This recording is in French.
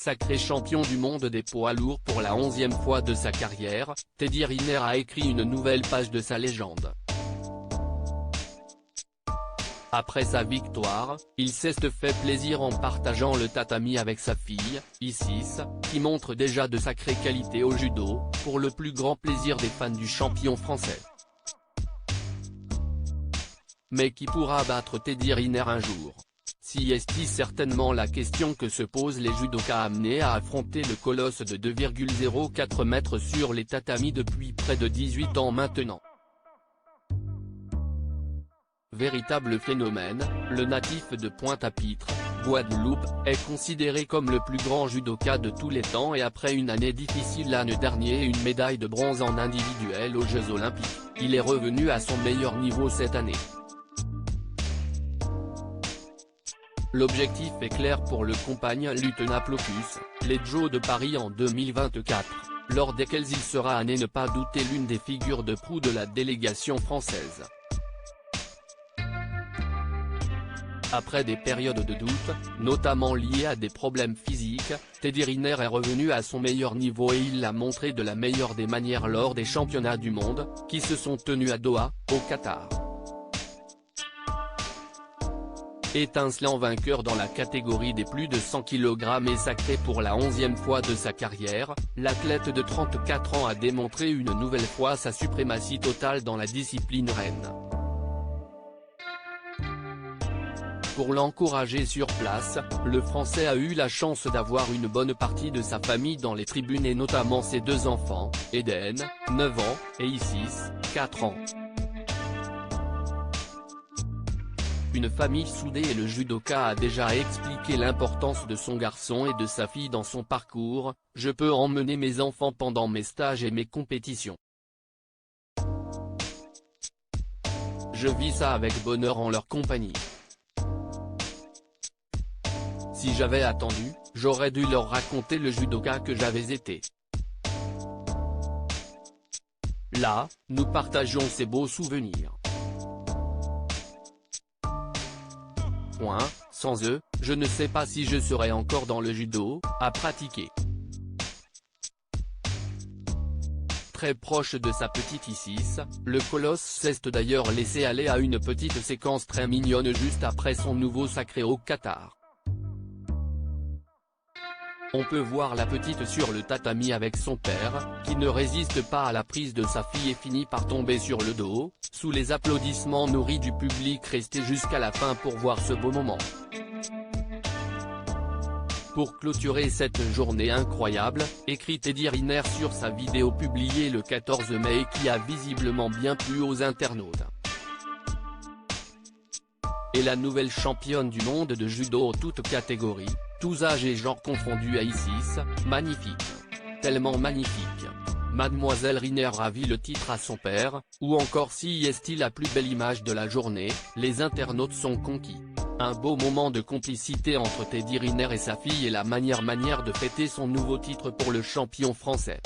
Sacré champion du monde des poids lourds pour la 11e fois de sa carrière, Teddy Riner a écrit une nouvelle page de sa légende. Après sa victoire, il s'est fait plaisir en partageant le tatami avec sa fille, Isis, qui montre déjà de sacrées qualités au judo, pour le plus grand plaisir des fans du champion français. Mais qui pourra battre Teddy Riner un jour? Si est certainement la question que se posent les judokas amenés à affronter le colosse de 2,04 mètres sur les tatamis depuis près de 18 ans maintenant. Véritable phénomène, le natif de Pointe-à-Pitre, Guadeloupe, est considéré comme le plus grand judoka de tous les temps et après une année difficile l'année dernière et une médaille de bronze en individuel aux Jeux Olympiques, il est revenu à son meilleur niveau cette année. L'objectif est clair pour le compagne Lutenaplocus, les Jeux de Paris en 2024, lors desquels il sera à ne pas douter l'une des figures de proue de la délégation française. Après des périodes de doute, notamment liées à des problèmes physiques, Teddy Riner est revenu à son meilleur niveau et il l'a montré de la meilleure des manières lors des championnats du monde, qui se sont tenus à Doha, au Qatar. Étincelant vainqueur dans la catégorie des plus de 100 kg et sacré pour la 11e fois de sa carrière, l'athlète de 34 ans a démontré une nouvelle fois sa suprématie totale dans la discipline reine. Pour l'encourager sur place, le Français a eu la chance d'avoir une bonne partie de sa famille dans les tribunes et notamment ses deux enfants, Eden, 9 ans, et Isis, 4 ans. Une famille soudée et le judoka a déjà expliqué l'importance de son garçon et de sa fille dans son parcours, « Je peux emmener mes enfants pendant mes stages et mes compétitions. Je vis ça avec bonheur en leur compagnie. Si j'avais attendu, j'aurais dû leur raconter le judoka que j'avais été. Là, nous partageons ces beaux souvenirs. Sans eux, je ne sais pas si je serais encore dans le judo, à pratiquer. » Très proche de sa petite Isis, le colosse s'est d'ailleurs laissé aller à une petite séquence très mignonne juste après son nouveau sacré au Qatar. On peut voir la petite sur le tatami avec son père, qui ne résiste pas à la prise de sa fille et finit par tomber sur le dos, sous les applaudissements nourris du public resté jusqu'à la fin pour voir ce beau moment. Pour clôturer cette journée incroyable, écrit Teddy Riner sur sa vidéo publiée le 14 mai et qui a visiblement bien plu aux internautes. Et la nouvelle championne du monde de judo toutes catégories, tous âges et genres confondus à Isis, magnifique. Tellement magnifique. Mademoiselle Riner ravit le titre à son père, ou encore si est-il la plus belle image de la journée, les internautes sont conquis. Un beau moment de complicité entre Teddy Riner et sa fille et la manière de fêter son nouveau titre pour le champion français.